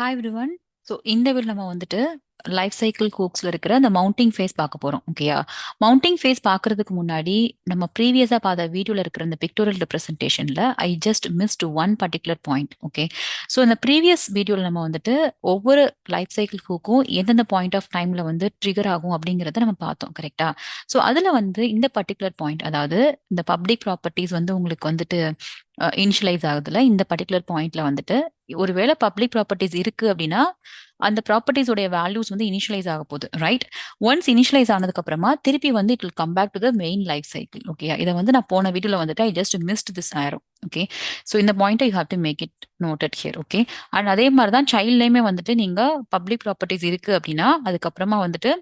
Hi everyone. So இந்த video நம்ம வந்துட்டு லைஃப் சைக்கிள் ஹூக்ஸ்ல இருக்கிற அந்த மவுண்டிங் ஃபேஸ் பார்க்க போறோம். ஓகேயா? மவுண்டிங் ஃபேஸ் பார்க்கறதுக்கு முன்னாடி நம்ம ப்ரீவியஸா பார்த்த வீடியோல இருக்கிற இந்த பிக்டோரியல் ரெப்ரசன்டேஷன்ல I just missed one particular point. Okay, so இந்த ப்ரீவியஸ் வீடியோல நம்ம வந்துட்டு ஒவ்வொரு லைஃப் சைக்கிள் ஹூக்கும் எந்தெந்த பாயிண்ட் ஆஃப் டைம்ல வந்து ட்ரிகர் ஆகும் அப்படிங்கறத நம்ம பார்த்தோம். கரெக்டா? ஸோ அதுல வந்து இந்த பர்டிகுலர் பாயிண்ட், அதாவது இந்த பப்ளிக் ப்ராப்பர்ட்டிஸ் வந்து உங்களுக்கு வந்துட்டு இனிஷியலைஸ் ஆகுதுல, இந்த பர்டிகுலர் பாயிண்ட்ல வந்துட்டு ஒருவேளை பப்ளிக் ப்ராப்பர்ட்டிஸ் இருக்கு அப்படின்னா அந்த ப்ராப்பர்ட்டிஸோட வேல்யூஸ் வந்து இனிஷியலைஸ் ஆக போகுது, ரைட்? ஒன்ஸ் இனிஷியலைஸ் ஆனதுக்கு அப்புறமா திருப்பி வந்து it will come back to the main life cycle. Okay, இதை வந்து நான் போன வீடியோல வந்துட்டு I just missed this arrow. Okay, so இந்த point you have to make it noted here. Okay, and அதே மாதிரி தான் சைல்ட்லயுமே வந்துட்டு நீங்க பப்ளிக் ப்ராப்பர்ட்டிஸ் இருக்கு அப்படின்னா அதுக்கப்புறமா வந்துட்டு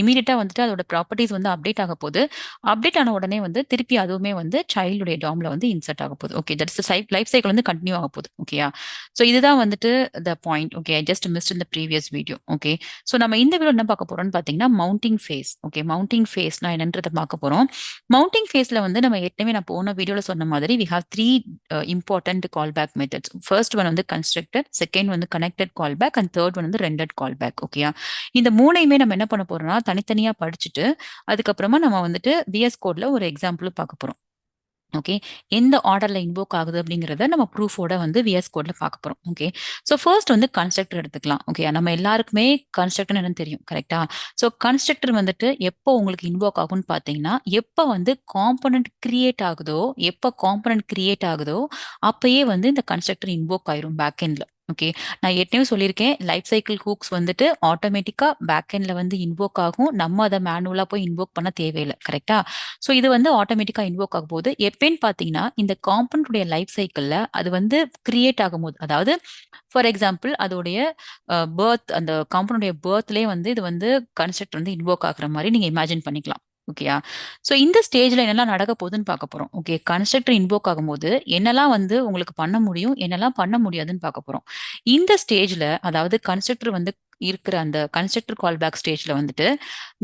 இமீடியட்டா வந்துட்டு அதோட ப்ராப்பர்ட்டிஸ் வந்து அப்டேட் ஆக போகுது. அப்டேட் ஆன உடனே வந்து திருப்பி அதுவுமே வந்து சைல்டுடைய டாம்ல வந்து இன்சர்ட் ஆக போகுது. ஓகே, தட்ஸ் லைஃப் சைக்கிள் வந்து கண்டினியூ ஆக போகுது. ஓகேயா? ஸோ இதுதான் வந்துட்டு the point. Okay, I just missed in the previous video. ஓகே, ஸோ நம்ம இந்த வீடியோ என்ன பார்க்க போறோம்னு பார்த்தீங்கன்னா மவுண்டிங் ஃபேஸ். ஓகே, மவுண்டிங் ஃபேஸ்னா என்னன்றதை பார்க்க போறோம். மவுண்டிங் ஃபேஸ்ல வந்து நம்ம ஏற்கனவே நான் போன வீடியோல சொன்ன மாதிரி we have three important call back methods. First one வந்து கன்ஸ்ட்ரக்டட், செகண்ட் வந்து connected call back, and third one வந்து ரெண்டட் கால் பேக். ஓகேயா? இந்த மூணையுமே நம்ம என்ன பண்ண போறோம்னா தனித்தனியா படிச்சுட்டு அதுக்கப்புறமா நம்ம வந்துட்டு விஎஸ் கோட்ல ஒரு எக்ஸாம்பிள் பார்க்க போறோம். ஓகே, எந்த ஆர்டர்ல இன்வோக் ஆகுது அப்படிங்கறத நம்ம ப்ரூஃபோட வந்து விஎஸ் கோட்ல பார்க்க போறோம். ஓகே, ஸோ ஃபர்ஸ்ட் வந்து கன்ஸ்ட்ரக்டர் எடுத்துக்கலாம். ஓகே, நம்ம எல்லாருக்குமே கன்ஸ்ட்ரக்டர் என்னன்னு தெரியும். கரெக்டா? ஸோ கன்ஸ்ட்ரக்டர் வந்துட்டு எப்போ உங்களுக்கு இன்வோக் ஆகும்னு பார்த்தீங்கன்னா எப்போ வந்து காம்பனன்ட் கிரியேட் ஆகுதோ, எப்போ காம்பனன்ட் கிரியேட் ஆகுதோ அப்பயே வந்து இந்த கன்ஸ்ட்ரக்டர் இன்வோக் ஆயிரும் பேக் எண்ட்ல. ஓகே, நான் ஏற்கனவே சொல்லியிருக்கேன் லைஃப் சைக்கிள் ஹூக்ஸ் வந்துட்டு ஆட்டோமேட்டிக்கா பேக் எண்ட்ல வந்து இன்வோக் ஆகும். நம்ம அதை மேனுவலா போய் இன்வோக் பண்ண தேவையில்லை. கரெக்டா? ஸோ இது வந்து ஆட்டோமேட்டிக்கா இன்வோக் ஆகும் போது எப்பன்னு பார்த்தீங்கன்னா இந்த காம்பனன்டுடைய லைஃப் சைக்கிள்ல அது வந்து கிரியேட் ஆகும்போது, அதாவது ஃபார் எக்ஸாம்பிள் அதோடைய பர்த், அந்த காம்பனன்டுடைய பர்த்லேயே வந்து இது வந்து கன்ஸ்ட்ரக்ட் வந்து இன்வோக் ஆகுற மாதிரி நீங்க இமேஜின் பண்ணிக்கலாம். ஓகேயா? ஸோ இந்த ஸ்டேஜ்ல என்னெல்லாம் நடக்க போகுதுன்னு பார்க்க போறோம். ஓகே, கன்ஸ்ட்ரக்டர் இன்வோக் ஆகும்போது என்னெல்லாம் வந்து உங்களுக்கு பண்ண முடியும், என்னெல்லாம் பண்ண முடியாதுன்னு பார்க்க போறோம். இந்த ஸ்டேஜ்ல, அதாவது கன்ஸ்ட்ரக்டர் வந்து இருக்கிற அந்த கன்ஸ்ட்ரக்டர் கால் பேக் ஸ்டேஜ்ல வந்துட்டு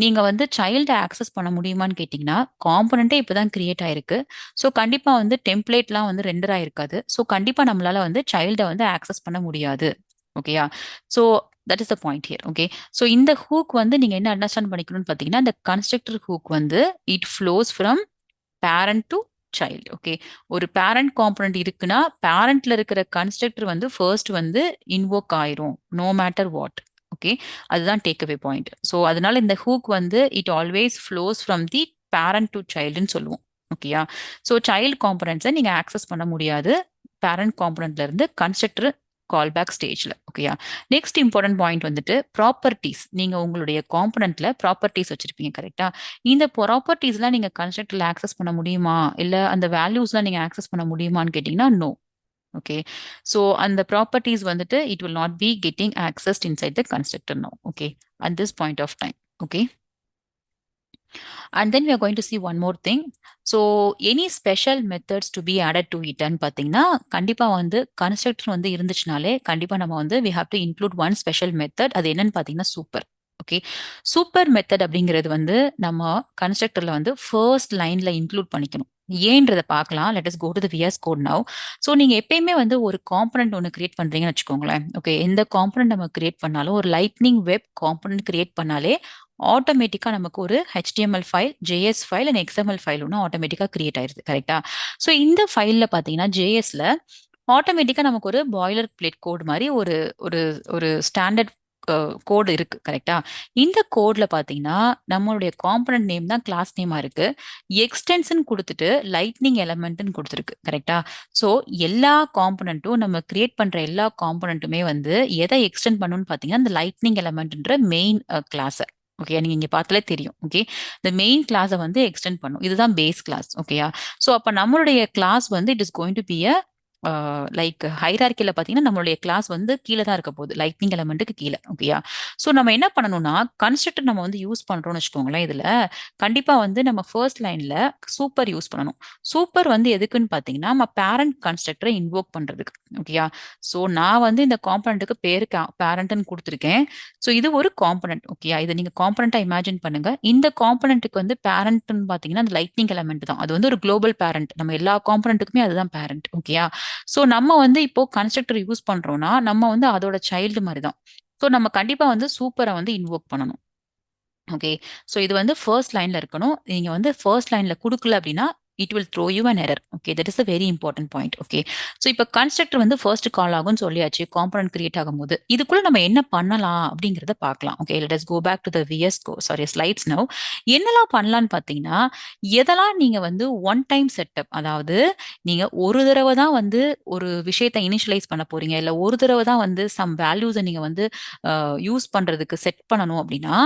நீங்க வந்து சைல்டை ஆக்சஸ் பண்ண முடியுமான்னு கேட்டீங்கன்னா காம்பனண்டே இப்பதான் கிரியேட் ஆயிருக்கு. ஸோ கண்டிப்பா வந்து டெம்ப்ளேட்லாம் வந்து ரெண்டர் ஆயிருக்காது. ஸோ கண்டிப்பா நம்மளால வந்து சைல்டை வந்து ஆக்சஸ் பண்ண முடியாது. ஓகேயா? So that is the point here. Okay, so இந்த ஹூக் வந்து நீங்க என்ன அண்டர்ஸ்டாண்ட் பண்ணிக்கணும்னு பார்த்தீங்கன்னா இந்த கன்ஸ்ட்ரக்டர் ஹூக் வந்து it flows from parent to child. Okay, ஒரு பேரண்ட் காம்பனன்ட் இருக்குன்னா பேரண்ட்ல இருக்கிற கன்ஸ்ட்ரக்டர் வந்து ஃபர்ஸ்ட் வந்து இன்வோக் ஆயிரும் நோ மேட்டர் வாட். ஓகே, அதுதான் டேக் அவே பாயிண்ட். ஸோ அதனால இந்த ஹூக் வந்து it always flows from the parent to சைல்டுன்னு சொல்லுவோம். ஓகேயா? ஸோ சைல்டு காம்பனன்ட்ஸை நீங்க ஆக்சஸ் பண்ண முடியாது பேரண்ட் காம்பனன்ட்ல இருந்து கன்ஸ்ட்ரக்டர் கால் பேக் ஸ்டேஜ்ல. ஓகேயா? நெக்ஸ்ட் இம்பார்ட்டன்ட் பாயிண்ட் வந்துட்டு ப்ராப்பர்ட்டிஸ். நீங்க உங்களுடைய காம்பனன்ட்ல ப்ராப்பர்ட்டிஸ் வச்சிருப்பீங்க. கரெக்டா? இந்த ப்ராப்பர்ட்டிஸ்லாம் நீங்க கன்ஸ்ட்ரக்டர்ல ஆக்சஸ் பண்ண முடியுமா, இல்ல அந்த வேல்யூஸ்லாம் நீங்க ஆக்சஸ் பண்ண முடியுமான்னு கேட்டீங்கன்னா நோ. ஓகே, ஸோ அந்த ப்ராப்பர்ட்டிஸ் வந்துட்டு it will not be getting accessed inside the constructor no. Okay, at this point of time. Okay, and then we are going to see one more thing. So any special methods to be added to it ன்னு பார்த்தீங்கன்னா கண்டிப்பா வந்து constructor வந்து இருந்துச்சுனாலே கண்டிப்பா நம்ம வந்து we have to include one special method. அது என்னன்னு பார்த்தீங்கன்னா சூப்பர். ஓகே, சூப்பர் மெத்தட் அப்படிங்கிறது வந்து நம்ம கன்ஸ்ட்ரக்டர்ல வந்து ஃபர்ஸ்ட் லைன்ல இன்க்ளூட் பண்ணிக்கணும். ஏன்றதை பார்க்கலாம். Let us go to the VS code now. So நீங்க எப்பயுமே வந்து ஒரு காம்பனன்ட் ஒன்று கிரியேட் பண்றீங்கன்னு வச்சுக்கோங்களேன். ஓகே, எந்த காம்பனன்ட் நம்ம கிரியேட் பண்ணாலும் ஒரு லைட்னிங் வெப் காம்பனன்ட் கிரியேட் பண்ணாலே ஆட்டோமேட்டிக்கா நமக்கு ஒரு HTML file, JS file and XML file ஒன்று ஆட்டோமேட்டிக்கா கிரியேட் ஆயிருது. கரெக்டா? ஸோ இந்த ஃபைல்ல பார்த்தீங்கன்னா ஜேஎஸ்ல ஆட்டோமேட்டிக்கா நமக்கு ஒரு பாய்லர் பிளேட் கோட் மாதிரி ஒரு ஒரு ஒரு ஸ்டாண்டர்ட் கோடு இருக்கு. கரெக்டா? இந்த கோட்ல பாத்தீங்கன்னா நம்மளுடைய காம்பனன்ட் நேம் தான் கிளாஸ் நேமா இருக்கு. எக்ஸ்டென்ஷன் கொடுத்துட்டு லைட்னிங் எலமெண்ட்னு கொடுத்துருக்கு. கரெக்டா? ஸோ எல்லா காம்பனண்ட்டும் நம்ம கிரியேட் பண்ற எல்லா காம்பனண்ட்டுமே வந்து எதை எக்ஸ்டெண்ட் பண்ணணும்னு பாத்தீங்கன்னா இந்த லைட்னிங் எலமெண்ட்ன்ற மெயின் கிளாஸ். ஓகே, நீங்க இங்க பார்த்தாலே தெரியும். ஓகே, இந்த மெயின் கிளாஸை வந்து எக்ஸ்டெண்ட் பண்ணும். இதுதான் பேஸ் கிளாஸ். ஓகேயா? ஸோ அப்ப நம்மளுடைய கிளாஸ் வந்து it is going to be a like ஹைரார்கில பார்த்தீங்கன்னா நம்மளுடைய கிளாஸ் வந்து கீழே தான் இருக்க போகுது, லைட்னிங் எலமெண்ட்டுக்கு கீழே. ஓகேயா? ஸோ நம்ம என்ன பண்ணணும்னா கன்ஸ்ட்ரக்டர் நம்ம வந்து யூஸ் பண்றோம்னு வச்சுக்கோங்களேன். இதுல கண்டிப்பா வந்து நம்ம ஃபர்ஸ்ட் லைன்ல சூப்பர் யூஸ் பண்ணணும். சூப்பர் வந்து எதுக்குன்னு பார்த்தீங்கன்னா நம்ம பேரண்ட் கன்ஸ்ட்ரக்டரை இன்வோக் பண்றதுக்கு. ஓகேயா? ஸோ நான் வந்து இந்த காம்பனண்ட்டுக்கு பேரு பேரண்ட்னு கொடுத்துருக்கேன். ஸோ இது ஒரு காம்பனண்ட். ஓகேயா? இதை நீங்க காம்பனண்டா இமேஜின் பண்ணுங்க. இந்த காம்பனண்ட்டுக்கு வந்து பேரண்ட்னு பார்த்தீங்கன்னா அந்த லைட்னிங் எலமெண்ட் தான். அது வந்து ஒரு குளோபல் பேரண்ட். நம்ம எல்லா காம்பனண்ட்டுக்குமே அதுதான் பேரண்ட். ஓகேயா? ஸோ நம்ம வந்து இப்போ கன்ஸ்ட்ரக்டர் யூஸ் பண்றோம்னா நம்ம வந்து அதோட சைல்டு மாதிரி தான். ஸோ நம்ம கண்டிப்பா வந்து சூப்பரை வந்து இன்வோக் பண்ணணும். ஓகே. ஸோ இது வந்து ஃபர்ஸ்ட் லைன்ல இருக்கணும். நீங்க வந்து ஃபர்ஸ்ட் லைன்ல குடுக்கல அப்படின்னா, it will throw you an error. Okay. That is a very important point. Okay. So இப்ப கன்ஸ்ட்ரக்டர் வந்து ஃபர்ஸ்ட் கால் ஆகும்னு சொல்லியாச்சு. காம்போனன்ட் கிரியேட் ஆகும்போது, இதுக்குள்ள நம்ம என்ன பண்ணலாம் அப்படிங்கிறத பார்க்கலாம். Okay. Let us go back to the slides now. என்னலாம் பண்ணலாம்னு பார்த்தீங்கன்னா, எதெல்லாம் நீங்க வந்து ஒன் டைம் செட்டப், அதாவது நீங்க ஒரு தடவ தான் வந்து ஒரு விஷயத்த இனிஷியலைஸ் பண்ண போறீங்க. இல்ல ஒரு தடவ தான் வந்து சம் வேல்யூஸ நீங்க வந்து யூஸ் பண்றதுக்கு செட் பண்ணணும் அப்படின்னா,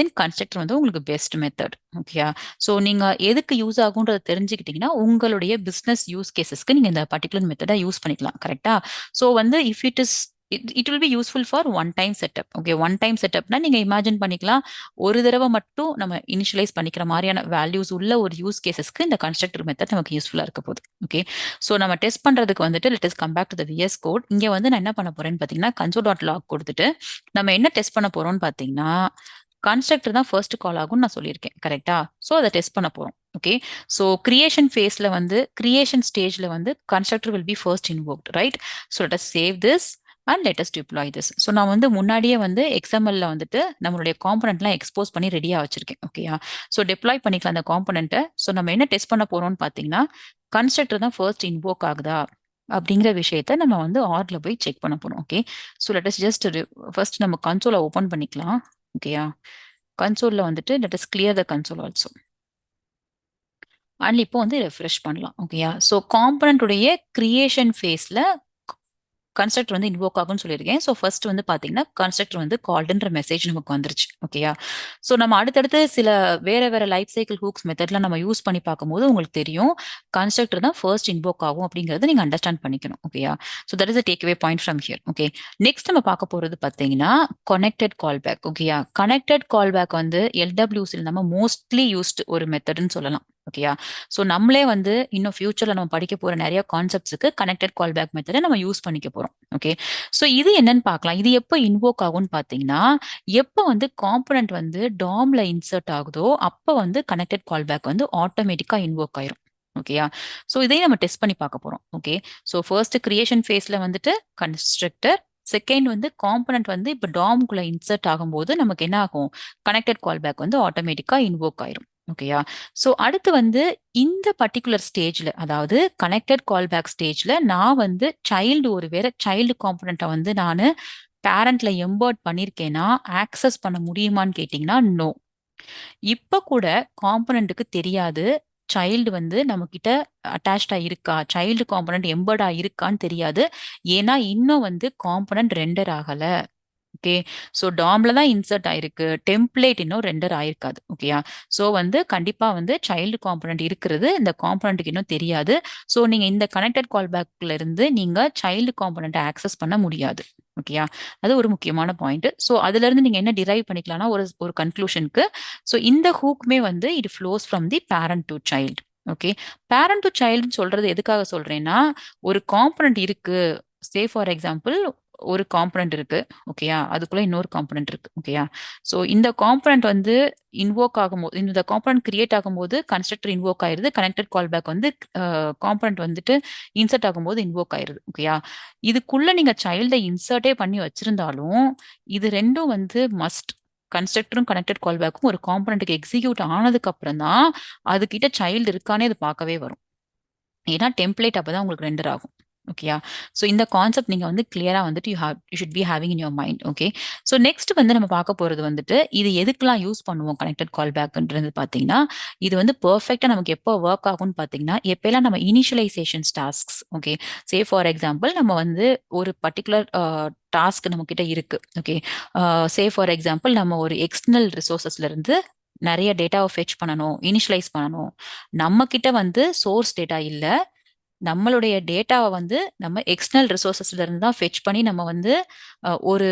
தென் கன்ஸ்ட்ரக்டர் வந்து உங்களுக்கு பெஸ்ட் மெத்தட். ஓகேயா? ஸோ நீங்க எதுக்கு யூஸ் ஆகும்ன்றத தெரிஞ்சுக்கிட்டீங்கன்னா, உங்களுடைய பிசினஸ் யூஸ் கேஸஸ்க்கு நீங்க இந்த பர்ட்டிகுலர் மெத்தட யூஸ் பண்ணிக்கலாம். கரெக்ட்டா? ஸோ வந்து if it is it will be useful for one time setup. Okay. One time செட்டப்னா நீங்க இமேஜின் பண்ணிக்கலாம். ஒரு தடவ மட்டும் நம்ம இனிஷியலைஸ் பண்ணிக்கிற மாரியான வேல்யூஸ் உள்ள ஒரு யூஸ் கேஸஸ்க்கு இந்த கன்ஸ்ட்ரக்டர் மெத்தட் நமக்கு யூஸ்ஃபுல்லா இருக்க போகுது. ஓகே. ஸோ நம்ம டெஸ்ட் பண்றதுக்கு வந்துட்டு let us come back to the VS code. இங்க வந்து நான் என்ன பண்ண போறேன்னு பார்த்தீங்கன்னா, console.log குடுத்துட்டு, நம்ம என்ன டெஸ்ட் பண்ண போறோம்னு பார்த்தீங்கன்னா, கன்ஸ்ட்ரக்டர் தான் ஃபர்ஸ்ட் கால் ஆகும்னு நான் சொல்லியிருக்கேன். கரெக்ட்டா? ஸோ அத டெஸ்ட் பண்ண போறோம். ஓகே. ஸோ கிரியேஷன் ஸ்டேஜ்ல வந்து constructor will be first invoked, right? So let us save this and let us deploy this. So நான் வந்து முன்னாடியே வந்து எக்ஸ்எம்எல்ல வந்துட்டு நம்மளுடைய காம்போனன்ட்லாம் எக்ஸ்போஸ் பண்ணி ரெடியா வச்சிருக்கேன். ஓகேயா? ஸோ டிப்ளாய் பண்ணிக்கலாம் அந்த காம்போனன்ட்ட. ஸோ நம்ம என்ன டெஸ்ட் பண்ண போறோம்னு பார்த்தீங்கன்னா, கன்ஸ்ட்ரக்டர் தான் ஃபர்ஸ்ட் இன்வோக் ஆகுதா? அப்படிங்கிற விஷயத்த நம்ம வந்து ஆர்ல போய் செக் பண்ண போறோம். Okay. So let us just first நம்ம கன்சோல ஓப்பன் பண்ணிக்கலாம். ஓகேயா? கன்சோல்ல வந்துட்டு let as clear the console also. And இப்போ வந்து ரெஃப்ரெஷ் பண்ணலாம். ஓகேயா? ஸோ காம்போனன்ட் உடைய கிரியேஷன் ஃபேஸ்ல கன்ஸ்ட்ரக்டர் வந்து இன்வோக் ஆகும்னு சொல்லியிருக்கேன். ஸோ ஃபர்ஸ்ட் வந்து பார்த்தீங்கன்னா, கன்ஸ்ட்ரக்டர் வந்து கால்டுன்ற மெசேஜ் நமக்கு வந்துருச்சு. ஓகேயா? ஸோ நம்ம அடுத்தடுத்து சில வேற லைஃப் சைக்கிள் ஹூக்ஸ் மெத்தட்ல நம்ம யூஸ் பண்ணி பார்க்கும்போது உங்களுக்கு தெரியும். கன்ஸ்ட்ரக்டர் தான் ஃபர்ஸ்ட் இன்வோக் ஆகும் அப்படிங்கிறத நீங்க அண்டர்ஸ்டாண்ட் பண்ணிக்கணும். ஓகேயா? So that is a take away point from here. Okay. Next நம்ம பார்க்க போறது பார்த்தீங்கன்னா, கனெக்டட் கால் பேக். ஓகேயா? கனெக்டட் கால் பேக் வந்து எல்டபிள்யூசில நம்ம மோஸ்ட்லி யூஸ்ட் ஒரு மெத்தட்ன்னு சொல்லலாம். ஓகேயா? ஸோ நம்மளே வந்து இன்னும் ஃபியூச்சர்ல நம்ம படிக்க போற நிறைய கான்செப்ட்ஸ்க்கு கனெக்டட் கால் பேக் மெத்தட நம்ம யூஸ் பண்ணிக்க போறோம். ஓகே. ஸோ இது என்னன்னு பார்க்கலாம். இது எப்போ இன்வோக் ஆகும்னு பார்த்தீங்கன்னா, எப்போ வந்து காம்போனன்ட் வந்து டாம்ல இன்சர்ட் ஆகுதோ, அப்ப வந்து கனெக்டட் கால் பேக் வந்து ஆட்டோமேட்டிக்கா இன்வோக் ஆயிரும். ஓகேயா? ஸோ இதையும் நம்ம டெஸ்ட் பண்ணி பார்க்க போறோம். ஓகே. ஸோ ஃபர்ஸ்ட் கிரியேஷன் ஃபேஸ்ல வந்துட்டு கன்ஸ்ட்ரக்டர், செகண்ட் வந்து காம்போனன்ட் வந்து இப்ப டாம்குள்ள இன்சர்ட் ஆகும்போது நமக்கு என்ன ஆகும்? கனெக்டட் கால் பேக் வந்து ஆட்டோமேட்டிக்கா இன்வோக் ஆயிரும். ஓகேயா? ஸோ அடுத்து வந்து இந்த பர்ட்டிகுலர் ஸ்டேஜ்ல, அதாவது கனெக்டட் கால் பேக் ஸ்டேஜ்ல நான் வந்து ஒரு வேற சைல்டு காம்போனன்ட்ட வந்து நானு பேரண்ட்ல எம்பர்ட் பண்ணியிருக்கேன்னா, ஆக்சஸ் பண்ண முடியுமான்னு கேட்டீங்கன்னா, நோ. இப்ப கூட காம்போனன்ட்க்கு தெரியாது. சைல்டு வந்து நம்மகிட்ட அட்டாச்டா இருக்கா? சைல்டு காம்போனன்ட் எம்பர்டா இருக்கான்னு தெரியாது. ஏன்னா, இன்னும் வந்து காம்போனன்ட் ரெண்டர் ஆகல. ஓகே. ஸோ டாம்ல தான் இன்சர்ட் ஆயிருக்கு. டெம்ப்ளேட் இன்னும் ரெண்டர் ஆயிருக்காது. ஓகேயா? ஸோ வந்து கண்டிப்பா வந்து சைல்டு காம்போனன்ட் இருக்கிறது இந்த காம்போனன்ட்க்கு இன்னும் தெரியாது. ஸோ நீங்க இந்த கனெக்டட் கால் பேக்ல இருந்து நீங்க சைல்டு காம்போனன்ட்ட ஆக்சஸ் பண்ண முடியாது. ஓகேயா? அது ஒரு முக்கியமான பாயிண்ட். ஸோ அதிலிருந்து நீங்க என்ன டிரைவ் பண்ணிக்கலாம்னா ஒரு ஒரு கன்க்ளூஷனுக்கு, ஸோ இந்த ஹூக்குமே வந்து it flows from the parent to child. Okay. Parent to சைல்டுன்னு சொல்றது எதுக்காக சொல்றேன்னா, ஒரு காம்போனன்ட் இருக்கு. சே ஃபார் எக்ஸாம்பிள் ஒரு காம்போனன்ட் இருக்கு. ஓகேயா? அதுக்குள்ள இன்னொரு காம்போனன்ட் இருக்கு. ஓகேயா? ஸோ இந்த காம்போனன்ட் வந்து இன்வோக் ஆகும்போது, இந்த காம்போனன்ட் கிரியேட் ஆகும்போது கன்ஸ்ட்ரக்டர் இன்வோக் ஆயிருது. கனெக்டட் கால் பேக் வந்து காம்போனன்ட் வந்துட்டு இன்சர்ட் ஆகும்போது இன்வோக் ஆயிருது. ஓகேயா? இதுக்குள்ள நீங்க சைல்ட இன்சர்ட்டே பண்ணி வச்சிருந்தாலும், இது 2ம் வந்து மஸ்ட். கன்ஸ்ட்ரக்டரும் கனெக்டட் கால் பேக்கும் ஒரு காம்போனன்ட்க்கு எக்ஸிக்யூட் ஆனதுக்கு அப்புறம் தான், அதுகிட்ட சைல்டு இருக்கான்னே அது பார்க்கவே வரும். ஏன்னா டெம்ப்ளேட் அப்பதான் உங்களுக்கு ரெண்டர் ஆகும். ஓகேயா? ஸோ இந்த கான்செப்ட் நீங்க வந்து கிளியரா வந்துட்டு you should be having in your mind. Okay. So next வந்து நம்ம பார்க்க போறது வந்துட்டு, இது எதுக்கெல்லாம் யூஸ் பண்ணுவோம் கனெக்டட் கால் பேக்ன்றது பார்த்தீங்கன்னா, இது வந்து பெர்ஃபெக்ட்டா நமக்கு எப்போ வொர்க் ஆகும்னு பார்த்தீங்கன்னா, எப்பல்லாம் நம்ம initializations tasks. Okay. Say for example நம்ம வந்து ஒரு பர்ட்டிகுலர் டாஸ்க் நம்மகிட்ட இருக்கு. ஓகே. சே ஃபார் எக்ஸாம்பிள் நம்ம ஒரு எக்ஸ்டர்னல் ரிசோர்ஸஸ்ல இருந்து நெறைய டேட்டாவ ஃபெட்ச் பண்ணணும், இனிஷியலைஸ் பண்ணணும். நம்ம கிட்ட வந்து சோர்ஸ் டேட்டா இல்ல. நம்மளுடைய டேட்டாவ வந்து நம்ம எக்ஸ்டர்னல் ரிசோர்ஸஸ்ல இருந்து தான் ஃபெட்ச் பண்ணி நம்ம வந்து ஒரு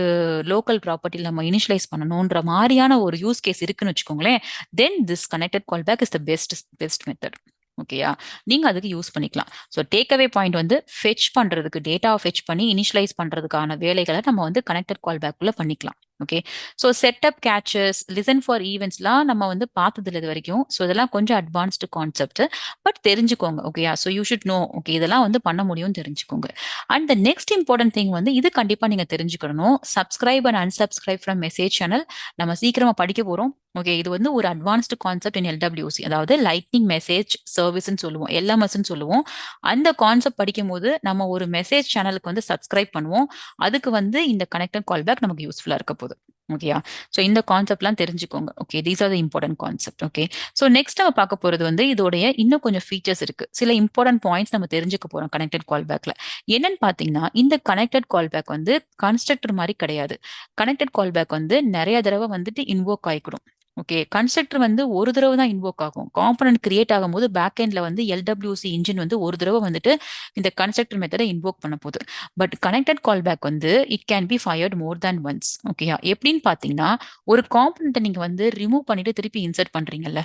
லோக்கல் ப்ராப்பர்ட்டில நம்ம இனிஷியலைஸ் பண்ணணுன்ற மாரியான ஒரு யூஸ் கேஸ் இருக்குன்னு வச்சுக்கோங்களேன். Then this connected call back is the best method. ஓகேயா? நீங்க அதுக்கு யூஸ் பண்ணிக்கலாம். ஸோ டேக் அவே பாயிண்ட் வந்து ஃபெட்ச் பண்றதுக்கு டேட்டாவ ஃபெட்ச் பண்ணி இனிஷியலைஸ் பண்றதுக்கான வேலைகள நம்ம வந்து கனெக்டட் கால் பேக்குள்ள பண்ணிக்கலாம். Okay. So setup caches, listen for ஈவெண்ட்ஸ்லாம் நம்ம வந்து பார்த்ததில்ல இது வரைக்கும். ஸோ இதெல்லாம் கொஞ்சம் அட்வான்ஸ்டு கான்செப்ட். பட் தெரிஞ்சுக்கோங்க. ஓகேயா? So you should know. Okay, இதெல்லாம் வந்து பண்ண முடியும்னு தெரிஞ்சுக்கோங்க. And the next important thing வந்து இது கண்டிப்பா நீங்க தெரிஞ்சுக்கணும். Subscribe and unsubscribe from message channel. நம்ம சீக்கிரமா படிக்க போறோம். ஓகே, இது வந்து ஒரு அட்வான்ஸ்டு கான்செப்ட் இன் எல்டபிள்யூசி, அதாவது லைட்னிங் மெசேஜ் சர்வீஸ்ன்னு சொல்லுவோம், எல்எம்எஸ்ன்னு சொல்லுவோம். அந்த கான்செப்ட் படிக்கும்போது நம்ம ஒரு மெசேஜ் சேனலுக்கு வந்து சப்ஸ்கிரைப் பண்ணுவோம். அதுக்கு வந்து இந்த கனெக்டட் கால் பேக் நமக்கு யூஸ்ஃபுல்லா இருக்க போகுது. ஓகேயா? ஸோ இந்த கான்செப்ட்லாம் தெரிஞ்சுக்கோங்க. Okay, these are the important concept. Okay, so next நம்ம பார்க்க போறது வந்து இதோடைய இன்னும் கொஞ்சம் ஃபீச்சர்ஸ் இருக்கு. சில இம்பார்ட்டன்ட் பாயிண்ட்ஸ் நம்ம தெரிஞ்சுக்க போறோம் கனெக்டட் கால் பேக்ல. என்னன்னு பாத்தீங்கன்னா, இந்த கனெக்டட் கால் பேக் வந்து கன்ஸ்ட்ரக்டர் மாதிரி கிடையாது. கனெக்டட் கால் பேக் வந்து நிறைய தடவை வந்துட்டு இன்வோக் ஆயிக்கிடும். ஓகே, கன்ஸ்ட்ரக்டர் வந்து ஒரு தடவை தான் இன்வோக் ஆகும். காம்பனன்ட் கிரியேட் ஆகும்போது பேக் எண்ட்ல வந்து எல்டபிள்யூசி இன்ஜின் வந்து ஒரு தடவை வந்துட்டு இந்த கன்ஸ்ட்ரக்டர் மெத்தடை இன்வோக் பண்ண போகுது. பட் கனெக்டட் கால் பேக் வந்து it can be fired more than once. ஓகேயா? எப்படின்னு பாத்தீங்கன்னா, ஒரு காம்பனண்ட்டை நீங்க வந்து ரிமூவ் பண்ணிட்டு திருப்பி இன்சர்ட் பண்றீங்கல்ல,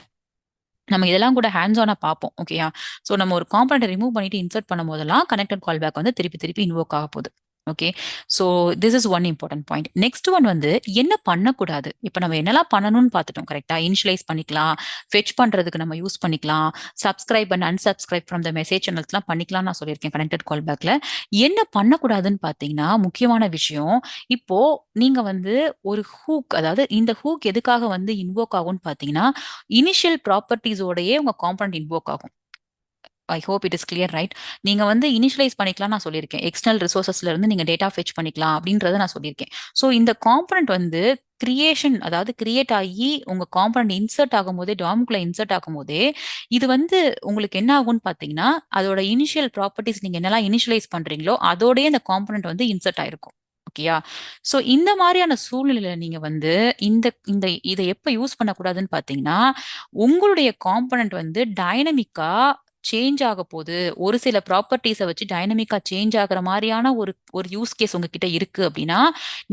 நம்ம இதெல்லாம் கூட ஹேண்ட்ஸ் ஆனா பார்ப்போம். ஓகேயா? ஸோ நம்ம ஒரு காம்பனண்ட்டை ரிமூவ் பண்ணிட்டு இன்சர்ட் பண்ணும்போதெல்லாம் கனெக்டட் கால் பேக் வந்து திருப்பி திருப்பி இன்வோக் ஆக போகுது. Okay, so this is one important point. Next one வந்து என்ன பண்ணக்கூடாது. இப்போ நம்ம என்னெல்லாம் பண்ணணும்னு பார்த்துட்டோம். கரெக்டா? இனிஷியலைஸ் பண்ணிக்கலாம், ஃபெச் பண்றதுக்கு நம்ம யூஸ் பண்ணிக்கலாம், subscribe and unsubscribe from the message சேனல்ஸ்லாம் பண்ணிக்கலாம் நான் சொல்லியிருக்கேன் கனெக்டட் கால் பேக்ல. என்ன பண்ணக்கூடாதுன்னு பார்த்தீங்கன்னா, முக்கியமான விஷயம், இப்போ நீங்க வந்து ஒரு ஹூக், அதாவது இந்த ஹூக் எதுக்காக வந்து இன்வோக் ஆகும்னு பார்த்தீங்கன்னா, இனிஷியல் ப்ராப்பர்ட்டிஸோடயே உங்க காம்பனன்ட் இன்வோக் ஆகும். ஐ hope it is clear, right? நீங்க வந்து இனிஷியலைஸ் பண்ணிக்கலாம் நான் சொல்லியிருக்கேன். எக்ஸ்டர்னல் ரிசோர்சஸ்ல இருந்து நீங்க டேட்டா ஃபெச் பண்ணிக்கலாம் அப்படின்றத நான் சொல்லியிருக்கேன். ஸோ இந்த காம்பனன்ட் வந்து கிரியேஷன், அதாவது கிரியேட் ஆகி உங்க காம்பனன்ட் இன்சர்ட் ஆகும்போதே, டாம்குள்ள இன்சர்ட் ஆகும்போதே, இது வந்து உங்களுக்கு என்ன ஆகும்னு பார்த்தீங்கன்னா, அதோட இனிஷியல் ப்ராப்பர்ட்டிஸ் நீங்க என்னெல்லாம் இனிஷியலைஸ் பண்றீங்களோ அதோடயே அந்த காம்பனன்ட் வந்து இன்சர்ட் ஆயிருக்கும். ஓகேயா? ஸோ இந்த மாதிரியான சூழ்நிலையில நீங்க வந்து இந்த இந்த இதை எப்ப யூஸ் பண்ணக்கூடாதுன்னு பார்த்தீங்கன்னா, உங்களுடைய காம்பனன்ட் வந்து டைனமிக்கா சேஞ்ச் ஆக போது. ஒரு சில ப்ராப்பர்ட்டீஸ வச்சு டைனமிக்கா சேஞ்ச் ஆகுற மாரியான ஒரு ஒரு யூஸ் கேஸ் உங்ககிட்ட இருக்கு அப்படின்னா,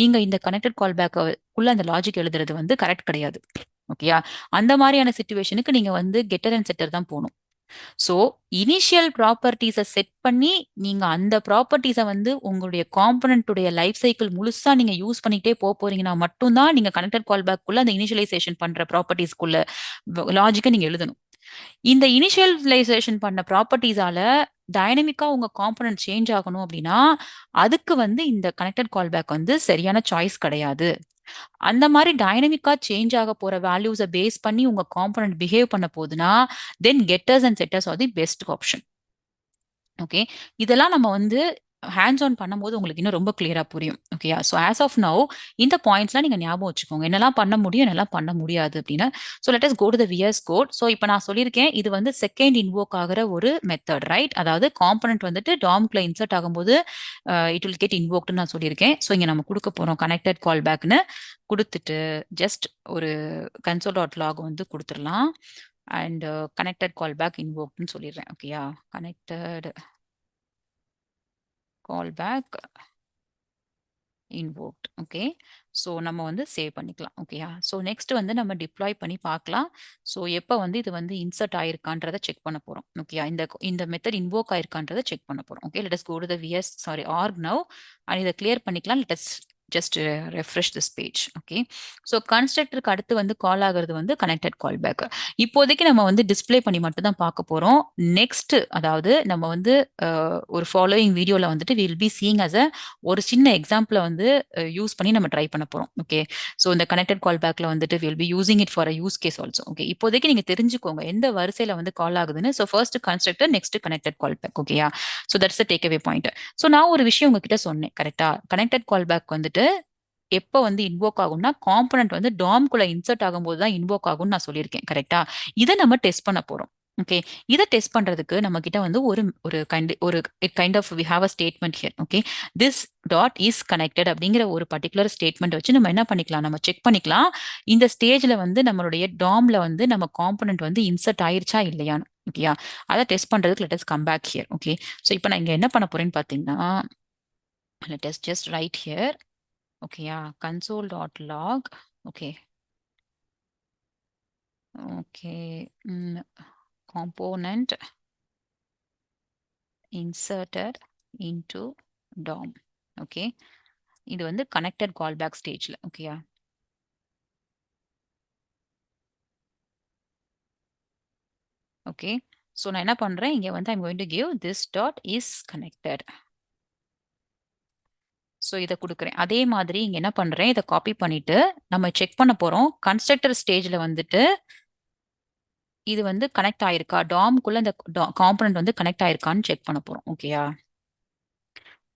நீங்க இந்த கனெக்டட் கால் பேக் உள்ள அந்த லாஜிக் எழுதுறது வந்து கரெக்ட் கிடையாது. ஓகேயா? அந்த மாரியான சிச்சுவேஷனுக்கு நீங்க வந்து கெட்டர் அண்ட் செட்டர் தான் போணும். ஸோ இனிஷியல் ப்ராப்பர்ட்டீஸ செட் பண்ணி, நீங்க அந்த ப்ராப்பர்ட்டீஸ வந்து உங்களுடைய காம்போனன்ட் உடைய லைஃப் சைக்கிள் முழுசா நீங்க யூஸ் பண்ணிக்கிட்டே போறீங்கன்னா மட்டும் தான் நீங்க கனெக்டட் கால் பேக்குள்ள அந்த இனிஷியலைசேஷன் பண்ற ப்ராப்பர்ட்டீஸ்க்குள்ள லாஜிக்க நீங்க எழுதணும். இந்த இனிஷியலைசேஷன் பண்ண ப்ராப்பர்ட்டீஸால டைனமிக்கா உங்க காம்போனன்ட் சேஞ்ச் ஆகணும் அப்படின்னா, அதுக்கு வந்து இந்த கனெக்டட் கால் பேக் வந்து சரியான சாய்ஸ் கிடையாது. அந்த மாரி டைனமிக்கா சேஞ்ச் ஆக போற வேல்யூஸ பேஸ் பண்ணி உங்க காம்போனன்ட் பிஹேவ் பண்ண போதுன்னா, then getters and setters are the best option. Okay. இதெல்லாம் நம்ம வந்து ஹேண்ட்ஸ் ஆன் பண்ணும்போது உங்களுக்கு இன்னும் ரொம்ப கிளியரா புரியும். ஓகேயா? ஸோ ஆஸ் ஆஃப் நவ் இந்த பாயிண்ட்ஸ்லாம் நீங்க ஞாபகம் வச்சுக்கோங்க. என்னலாம் பண்ண முடியும், என்னலாம் பண்ண முடியாது அப்படின்னு. So let us go to the VS code. So இப்ப நான் சொல்லியிருக்கேன், இது வந்து செகண்ட் இன்வோக் ஆகுற ஒரு மெத்தட், ரைட்? அதாவது காம்போனன்ட் வந்துட்டு டாம்க்குள்ள இன்சர்ட் ஆகும்போது இட் வில் கெட் இன்வோக்டுன்னு நான் சொல்லியிருக்கேன். ஸோ இங்க நம்ம குடுக்க போறோம் கனெக்டட் கால் பேக்ன்னு குடுத்துட்டு, ஜஸ்ட் ஒரு கன்சோல் டாட் லாக் வந்து குடுத்துறலாம். அண்ட் கனெக்டட் கால் பேக் இன்வோக்டுன்னு சொல்லிடுறேன். ஓகேயா? Connected call back invoked. Okay. So நம்ம வந்து சேவ் பண்ணிக்கலாம். ஓகேயா? ஸோ நெக்ஸ்ட் வந்து நம்ம டிப்ளாய் பண்ணி பார்க்கலாம். ஸோ எப்ப வந்து இது வந்து இன்சர்ட் ஆயிருக்கான்றத செக் பண்ண போறோம். ஓகேயா? இந்த மெத்தட் இன்வோக் ஆயிருக்கான்றத செக் பண்ண போறோம். Okay. Let us go to the org now. And இத கிளியர் பண்ணிக்கலாம். Let us just refresh this page. Okay. So கன்ஸ்ட்ரக்டருக்கு அடுத்து வந்து கால் ஆகுறது வந்து கனெக்டட் கால் பேக். இப்போதைக்கு நம்ம வந்து டிஸ்ப்ளே பண்ணி மட்டும் தான் பார்க்க போறோம். நெக்ஸ்ட், அதாவது நம்ம வந்து ஒரு ஃபாலோயிங் வீடியோல வந்துட்டு வில் பி சீயிங் அஸ் ஒரு சின்ன எக்ஸாம்பிள வந்து யூஸ் பண்ணி நம்ம ட்ரை பண்ண போறோம். ஓகே. ஸோ இந்த கனெக்டட் கால் பேக்ல வந்துட்டு will be using it for a use case also. Okay. இப்போதைக்கு நீங்க தெரிஞ்சுக்கோங்க எந்த வரிசையில வந்து கால் ஆகுதுன்னு. So first constructor, next connected call back. ஓகேயா? So that's the take away point. So நான் ஒரு விஷயம் உங்ககிட்ட சொன்னேன். கரெக்ட்டா? கனெக்டட் கால் பேக் வந்துட்டு எப்ப வந்து இன்வோக் ஆகும்னா, காம்போனன்ட் வந்து டாம்க்குள்ள இன்சர்ட் ஆகும்போது தான் இன்வோக் ஆகும்னு நான் சொல்லியிருக்கேன். கரெக்ட்டா? இத நம்ம டெஸ்ட் பண்ண போறோம். ஓகே. இத டெஸ்ட் பண்றதுக்கு நம்ம கிட்ட வந்து ஒரு ஒரு kind of we have a statement here. Okay. This dot is connected அப்படிங்கிற ஒரு பர்ட்டிகுலர் ஸ்டேட்மெண்ட் வச்சு நம்ம என்ன பண்ணிக்கலாம், நம்ம செக் பண்ணிக்கலாம். இந்த ஸ்டேஜ்ல வந்து நம்மளுடைய டாம்ல வந்து நம்ம காம்போனன்ட் வந்து இன்சர்ட் ஆயிருச்சா இல்லையான்னு. ஓகேயா? அத டெஸ்ட் பண்றதுக்கு let us come back here. Okay. So இப்ப நான் இங்க என்ன பண்ண போறேன்னு பார்த்தீங்கன்னா, let us just write here. ஓகேயா? console.log. Okay. Okay. component inserted into DOM. Okay. இது வந்து கனெக்டட் கால் பேக் ஸ்டேஜ்ல. ஓகேயா? ஓகே. ஸோ நான் என்ன பண்றேன், இங்க வந்து I'm going to give this dot is connected. So இத குடுக்குறேன். அதே மாதிரி இங்க என்ன பண்றேன், இத காப்பி பண்ணிட்டு நம்ம செக் பண்ண போறோம். கன்ஸ்ட்ரக்டர் ஸ்டேஜ்ல வந்துட்டு இது வந்து கனெக்ட் ஆயிருக்கா? டாம்க்குள்ள இந்த காம்போனன்ட் வந்து கனெக்ட் ஆயிருக்கான்னு செக் பண்ண போறோம். ஓகேயா?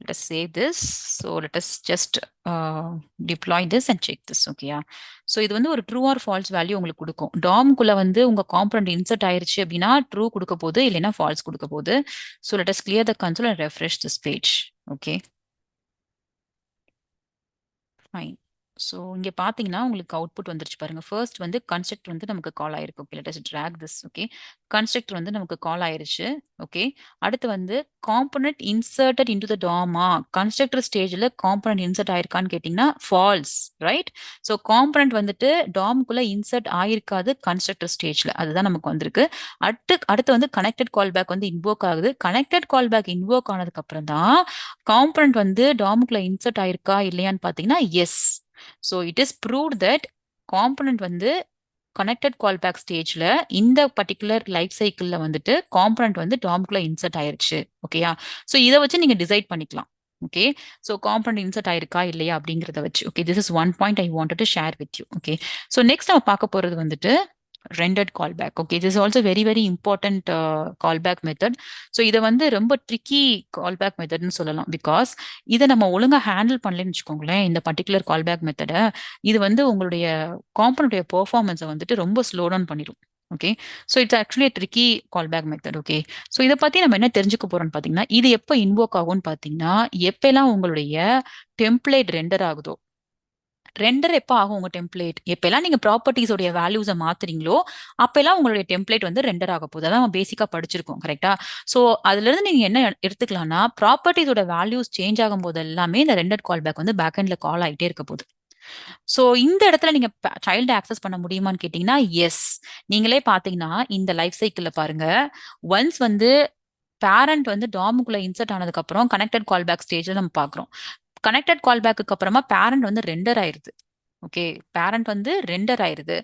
Let us save this. So let us just deploy this and check this. ஓகேயா? ஸோ இது வந்து ஒரு ட்ரூ ஆர் ஃபால்ஸ் வேல்யூ உங்களுக்கு குடுக்கும். டாம்க்குள்ள வந்து உங்க காம்போனன்ட் இன்சர்ட் ஆயிருச்சு அப்படின்னா ட்ரூ குடுக்க போகுது, இல்லைன்னா ஃபால்ஸ் குடுக்க போகுது. So let us clear the console and refresh this page. Okay. Fine. So இங்க பார்த்தீங்கன்னா, உங்களுக்கு அவுட்புட் வந்துருச்சு பாருங்க. ஃபர்ஸ்ட் வந்து கன்ஸ்ட்ரக்ட் வந்து நமக்கு கால் ஆயிருக்கு. Okay. Let us track this. Okay. Constructor வந்து நமக்கு கால் ஆயிருச்சு. ஓகே. அடுத்து வந்து காம்போனன்ட் இன்சர்ட்டட் இன்டு த டாமா. கன்ஸ்ட்ரக்டர் ஸ்டேஜ்ல காம்போனன்ட் இன்சர்ட் ஆயிருக்கான்னு கேட்டீங்கன்னா, ஃபால்ஸ். ரைட்? ஸோ காம்போனன்ட் வந்துட்டு டாம்க்குள்ள இன்சர்ட் ஆயிருக்காது கன்ஸ்ட்ரக்டர் ஸ்டேஜ்ல. அதுதான் நமக்கு வந்திருக்கு. அடுத்து வந்து கனெக்டட் கால் பேக் வந்து இன்வோக் ஆகுது. கனெக்டட் கால் பேக் இன்வோக் ஆனதுக்கு அப்புறம் தான் காம்போனன்ட் வந்து டாமுக்குள்ள இன்சர்ட் ஆயிருக்கா இல்லையான்னு பார்த்தீங்கன்னா, yes. So it is proved that component வந்து கனெக்டட் கால்பேக் ஸ்டேஜ்ல இந்த பர்டிகுலர் லைஃப் சைக்கிள்ல வந்துட்டு காம்போனன்ட் வந்து டாம்குள்ள இன்சர்ட் ஆயிருச்சு. ஓகேயா? ஸோ இதை வச்சு நீங்க டிசைட் பண்ணிக்கலாம். ஓகே. ஸோ காம்பவுண்ட் இன்சர்ட் ஆயிருக்கா இல்லையா அப்படிங்கிறத வச்சு. Okay. This is one point I wanted to share with you. Okay. So next நம்ம பார்க்க போறது வந்துட்டு rendered callback. Okay, this is also very very important callback method. So இத வந்து ரொம்ப tricky callback methodன்னு சொல்லலாம். Because இதை நம்ம ஒழுங்கா ஹேண்டில் பண்ணலன்னு வச்சுக்கோங்களேன், இந்த பர்டிகுலர் கால்பேக் மெத்தட இது வந்து உங்களுடைய காம்பனன்டைய பெர்ஃபார்மன்ஸை வந்துட்டு ரொம்ப ஸ்லோ டவுன் பண்ணிடும். Okay. So it's actually tricky callback method. Okay. So இதை பத்தி நம்ம என்ன தெரிஞ்சுக்க போறோம்னு பார்த்தீங்கன்னா, இது எப்போ இன்வோக் ஆகும்னு பார்த்தீங்கன்னா, எப்பெல்லாம் உங்களுடைய டெம்ப்ளேட் ரெண்டர் ஆகுதோ, ரெண்டர் எப்ப ஆகும் உங்க டெம்ப்ளேட்? எப்பெல்லாம் நீங்க ப்ராப்பர்ட்டிஸ் உடைய வேல்யூஸை மாத்துறீங்களோ, அப்பெல்லாம் உங்களுடைய டெம்ப்ளேட் வந்து ரெண்டர் ஆக போகுது. அதான் நம்ம பேசிக்கா படிச்சிருக்கோம். கரெக்டா? ஸோ அதுல இருந்து நீங்க என்ன எடுத்துக்கலாம்னா, ப்ராப்பர்ட்டிஸோட வேல்யூஸ் சேஞ்ச் ஆகும்போது எல்லாமே இந்த ரெண்டர் கால் பேக் வந்து பேக் எண்ட்ல கால் ஆயிட்டே இருக்க போகுது. ஸோ இந்த இடத்துல நீங்க சைல்டு ஆக்சஸ் பண்ண முடியுமான்னு கேட்டீங்கன்னா, எஸ். நீங்களே பாத்தீங்கன்னா இந்த லைஃப் சைக்கிள்ல பாருங்க, ஒன்ஸ் வந்து பேரண்ட் வந்து டாமுக்குள்ள இன்சர்ட் ஆனதுக்கு அப்புறம் கனெக்டட் கால் பேக் ஸ்டேஜ்ல நம்ம பாக்குறோம். கனெக்டட் கால் பேக்கு அப்புறமா பேரண்ட் வந்து ரெண்டர் ஆயிருது. ஓகே. பேரண்ட் வந்து ரெண்டர் ஆயிருது.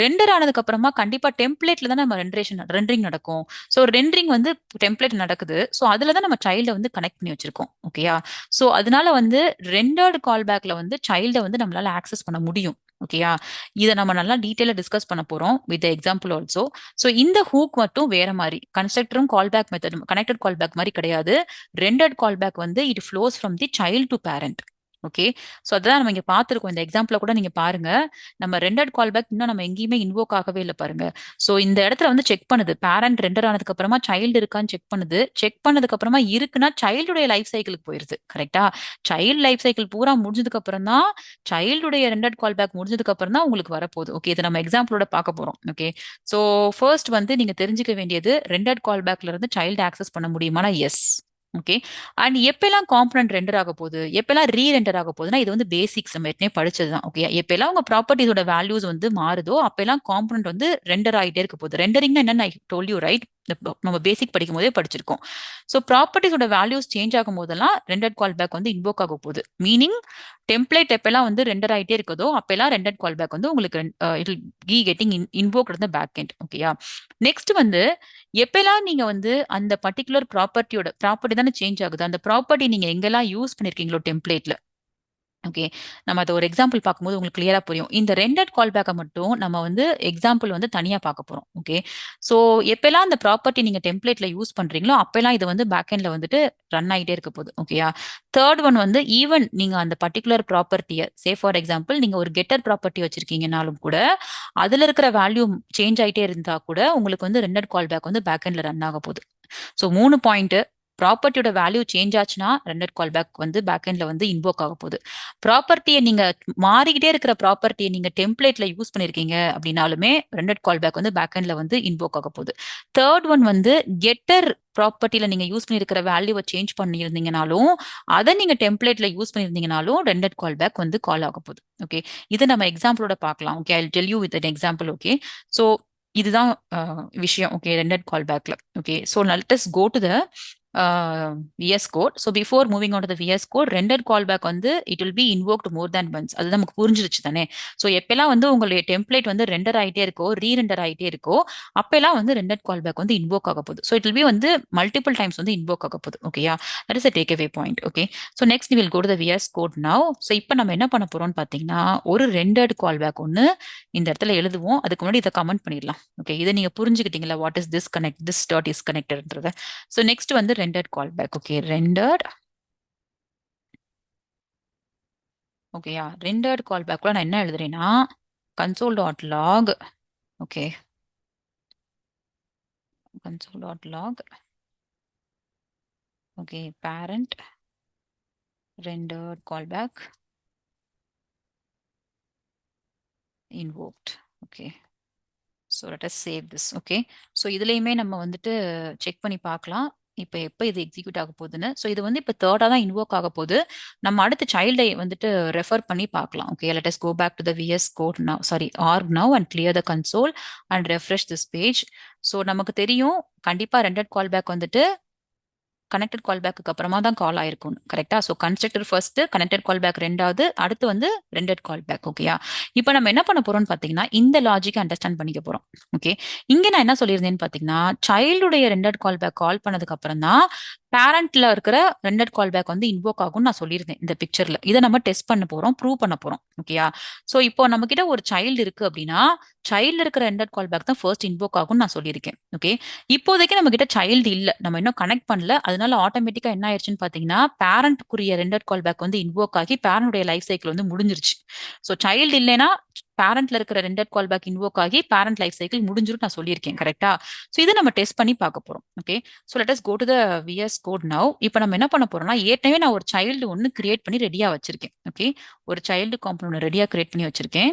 ரெண்டர் ஆனதுக்கு அப்புறமா கண்டிப்பா டெம்ப்ளேட்ல தான் நம்ம ரெண்டரிங் நடக்கும். ஸோ ரெண்டரிங் வந்து டெம்ப்ளேட் நடக்குது. ஸோ அதுல தான் நம்ம சைல்ட வந்து கனெக்ட் பண்ணி வச்சிருக்கோம். ஓகேயா? ஸோ அதனால வந்து ரெண்டர்டு கால் பேக்ல வந்து சைல்ட வந்து நம்மளால ஆக்சஸ் பண்ண முடியும். ஓகேயா? இதை நம்ம நல்லா டீட்டெயிலா டிஸ்கஸ் பண்ண போறோம் வித் எக்ஸாம்பிள் ஆல்சோ. ஸோ இந்த ஹூக் மட்டும் வேற மாதிரி. கன்ஸ்ட்ரக்டரும் callback method connected call back மாதிரி கிடையாது. ரெண்டர்ட் கால் பேக் வந்து it flows from the child to parent. Okay. So அதான் நம்ம இங்க பார்த்திருக்கோம். இந்த எக்ஸாம்பிள கூட நீங்க பாருங்க. நம்ம ரெண்டட் கால் பேக் இன்னும் நம்ம எங்கேயுமே இன்வோக் ஆகவே இல்லை பாருங்க. ஸோ இந்த இடத்துல வந்து செக் பண்ணுது. பேரண்ட் ரெண்டர் ஆனதுக்கு அப்புறமா சைல்டு இருக்கான்னு செக் பண்ணுது. செக் பண்ணதுக்கு அப்புறமா இருக்குன்னா சைல்டுடைய லைஃப் சைக்கிளுக்கு போயிருது. கரெக்டா? சைல்டு லைஃப் சைக்கிள் பூரா முடிஞ்சதுக்கு அப்புறம் தான் சைல்டுடைய ரெண்டட் கால் பேக் முடிஞ்சதுக்கு அப்புறம் தான் உங்களுக்கு வரப்போகுது. ஓகே. இதை நம்ம எக்ஸாம்பிளோட பார்க்க போறோம். ஓகே. ஸோ ஃபர்ஸ்ட் வந்து நீங்க தெரிஞ்சுக்க வேண்டியது, ரெண்டட் கால் பேக்ல இருந்து சைல்டு ஆக்சஸ் பண்ண முடியுமானா எஸ். ஓகே. அண்ட் எப்பெல்லாம் காம்பனன்ட் ரெண்டர் ஆக போகுது, எப்பெல்லாம் ரெண்டர் ஆக போகுதுன்னா, இது வந்து பேசிக்ஸ் நம்ம ஏற்கனவே படிச்சதுதான். ஓகே. எப்பெல்லாம் உங்க ப்ராப்பர்ட்டிஸோட வேல்யூஸ் வந்து மாறுதோ, அப்பெல்லாம் காம்பனன்ட் வந்து ரெண்டர் ஆகிட்டே இருக்க போகுது. ரெண்டரிங்னா என்னன்னு ஐ டோல் யூ ரைட். நம்ம பேசிக் படிக்கும் போதே படிச்சிருக்கோம். ஸோ ப்ராப்பர்ட்டிஸோட வேல்யூஸ் சேஞ்ச் ஆகும் போதெல்லாம் ரெண்டட் கால் பேக் வந்து இன்வோக் ஆக போகுது. மீனிங் டெம்ப்ளேட் எப்பெல்லாம் வந்து ரெண்டர் ஆகிட்டே இருக்குதோ, அப்பெல்லாம் ரெண்டட் கால் பேக் வந்து உங்களுக்கு இட் பி கெட்டிங் இன்வோக்ட் இந்த பேக் எண்ட். ஓகேயா? நெக்ஸ்ட் வந்து எப்பெல்லாம் நீங்க வந்து அந்த பர்டிகுலர் ப்ராப்பர்ட்டி தானே சேஞ்ச் ஆகுது, அந்த ப்ராப்பர்ட்டி நீங்க எங்கெல்லாம் யூஸ் பண்ணிருக்கீங்களோ டெம்ப்ளேட்ல. ஓகே. நம்ம அதை ஒரு எக்ஸாம்பிள் பார்க்கும்போது உங்களுக்கு கிளியரா புரியும். இந்த ரெண்டட் கால் பேக்கை மட்டும் நம்ம வந்து எக்ஸாம்பிள் வந்து தனியா பார்க்க போறோம். ஓகே. ஸோ எப்பெல்லாம் அந்த ப்ராப்பர்ட்டி நீங்க டெம்ப்ளேட்ல யூஸ் பண்றீங்களோ, அப்பெல்லாம் இது வந்து பேக் எண்ட்ல வந்துட்டு ரன் ஆகிட்டே இருக்க போகுது. ஓகேயா? தேர்ட் ஒன் வந்து ஈவன் நீங்க அந்த பர்டிகுலர் ப்ராப்பர்ட்டியை ஃபார் எக்ஸாம்பிள் நீங்க ஒரு கெட்டர் ப்ராப்பர்ட்டி வச்சிருக்கீங்கனாலும் கூட, அதுல இருக்கிற வேல்யூ சேஞ்ச் ஆயிட்டே இருந்தா கூட உங்களுக்கு வந்து ரெண்டட் கால் பேக் வந்து பேக் எண்ட்ல ரன் ஆக போகுது. So 3 point. ப்ராப்பர்ட்டியோட வேல்யூ சேஞ்ச் ஆச்சுன்னா ரெண்டட் கால் பேக் வந்து பேக் எண்ட்ல வந்து இன்வோக் ஆக போகுது. ப்ராப்பர்ட்டியை நீங்க மாறிக்கிட்டே இருக்கிற ப்ராப்பர்ட்டியை நீங்க டெம்ப்ளேட்ல யூஸ் பண்ணிருக்கீங்க அப்படின்னாலுமே ரெண்டட் கால் பேக் வந்து பேக் எண்ட்ல வந்து இன்வோக் ஆக போகுது. தேர்ட் ஒன் வந்து கெட்டர் ப்ராப்பர்ட்டியில நீங்க யூஸ் பண்ணிருக்கிற வேல்யூவை சேஞ்ச் பண்ணியிருந்தீங்கனாலும், அதை நீங்க டெம்ப்ளேட்ல யூஸ் பண்ணியிருந்தீங்கனாலும் ரெண்டட் கால் பேக் வந்து கால் ஆக போகுது. ஓகே. இதை நம்ம எக்ஸாம்பிளோட பார்க்கலாம். Okay. I tell you with an example. Okay. So இதுதான் விஷயம். ஓகே. ரெண்டட் கால் பேக்ல. Okay. So let us go to the VS Code. So before moving on to the VS Code, rendered callback வந்து it will be invoked more than once. அது நமக்கு புரிஞ்சிருச்சு தானே. So எப்பெல்லாம் வந்து உங்களுடைய டெம்ப்ளேட் வந்து ரெண்டர் ஆகிட்டே இருக்கோ, ரீரெண்டர் ஆகிட்டே இருக்கோ, அப்பெல்லாம் வந்து ரெண்டட் கால்பேக் வந்து இன்வோக் ஆக போகுது. ஸோ இட் வில் பி வந்து மல்டிபிள் டைம்ஸ் வந்து இன்வோக் ஆக போகுது. ஓகேயா, that is a take away point. Okay, so next will go to the VS Code now. ஸோ இப்போ நம்ம என்ன பண்ண போறோம்னு பார்த்தீங்கன்னா, ஒரு ரெண்டட் கால்பேக் ஒன்று இந்த இடத்துல எழுதுவோம். அதுக்கு முன்னாடி இதை கமெண்ட் பண்ணிடலாம். ஓகே, இதை நீங்க புரிஞ்சுக்கிட்டீங்களா, what is this connect, this dot is கனெக்டட்ன்றத. ஸோ நெக்ஸ்ட் வந்து ரெண்டட் கால்பேக். Okay, rendered. ஓகேயா, ரெண்டட் கால்பேக்ல நான் என்ன எழுதுறேன்னா, console.log. Okay, console.log. Okay, parent rendered callback invoked. Okay, so let us save this. Okay, so இதுலையுமே நம்ம வந்துட்டு செக் பண்ணி பார்க்கலாம் இப்போ எப்போ இது எக்ஸிக்யூட் ஆக போகுதுன்னு. ஸோ இது வந்து இப்போ தேர்டாக தான் இன்வோக் ஆக போகுது. நம்ம அடுத்த சைல்டை வந்துட்டு ரெஃபர் பண்ணி பார்க்கலாம். Okay, let us go back to the VS Code now, sorry, org now, and clear the console and refresh this page. So நமக்கு தெரியும் கண்டிப்பா ரெண்டட் கால்பேக் வந்துட்டு கனெக்டட் கால்பேக்கு அப்புறமா தான் கால் ஆயிருக்கும். கரெக்டா? So constructor first, connected callback ரெண்டாவது, அடுத்து வந்து ரெண்டட் கால்பேக். ஓகேயா, இப்போ நம்ம என்ன பண்ண போறோம்னு பாத்தீங்கன்னா, இந்த லாஜிக்கை அண்டர்ஸ்டாண்ட் பண்ணிக்க போறோம். ஓகே, இங்க நான் என்ன சொல்லியிருந்தேன்னு பாத்தீங்கன்னா, சைல்டுடைய ரெண்டட் கால்பேக் கால் பண்ணதுக்கு அப்புறம் தான் பேரண்ட்ல இருக்கிற ரெண்டட் கால்பேக் வந்து இன்வோக் ஆகும்னு நான் சொல்லியிருந்தேன் இந்த பிக்சர்ல. இதை நம்ம டெஸ்ட் பண்ண போறோம், ப்ரூவ் பண்ண போறோம். ஓகேயா, ஸோ இப்போ நம்ம கிட்ட ஒரு சைல்டு இருக்கு அப்படின்னா, சைல்டு இருக்கிற ரெண்டட் கால்பேக் தான் ஃபர்ஸ்ட் இன்வோக் ஆகும்னு நான் சொல்லியிருக்கேன். ஓகே, இப்போதைக்கு நம்ம கிட்ட சைல்டு இல்ல, நம்ம இன்னும் கனெக்ட் பண்ணல. அதனால ஆட்டோமேட்டிக்கா என்ன ஆயிடுச்சுன்னு பாத்தீங்கன்னா, பேரண்ட்க்குரிய ரெண்டட் கால்பேக் வந்து இன்வோக் ஆகி பேரண்டுடைய லைஃப் சைக்கிள் வந்து முடிஞ்சிருச்சு. ஸோ சைல்டு இல்லைன்னா பேரண்ட்ல இருக்கிற ரெண்டட் கால்பேக் இன்வோக் ஆகி பேரண்ட் லைஃப் சைக்கிள் முடிஞ்சிரும் நான் சொல்லியிருக்கேன். கரெக்டா? ஸோ இதை நம்ம டெஸ்ட் பண்ணி பார்க்க போறோம். Okay, so let us go to the VS Code now. இப்போ நம்ம என்ன பண்ண போறோம்னா, ஏற்கனவே நான் ஒரு சைல்டு ஒன்று கிரியேட் பண்ணி ரெடியா வச்சிருக்கேன். ஓகே, ஒரு சைல்டு காம்பனன்ட் ரெடியா கிரியேட் பண்ணி வச்சிருக்கேன்.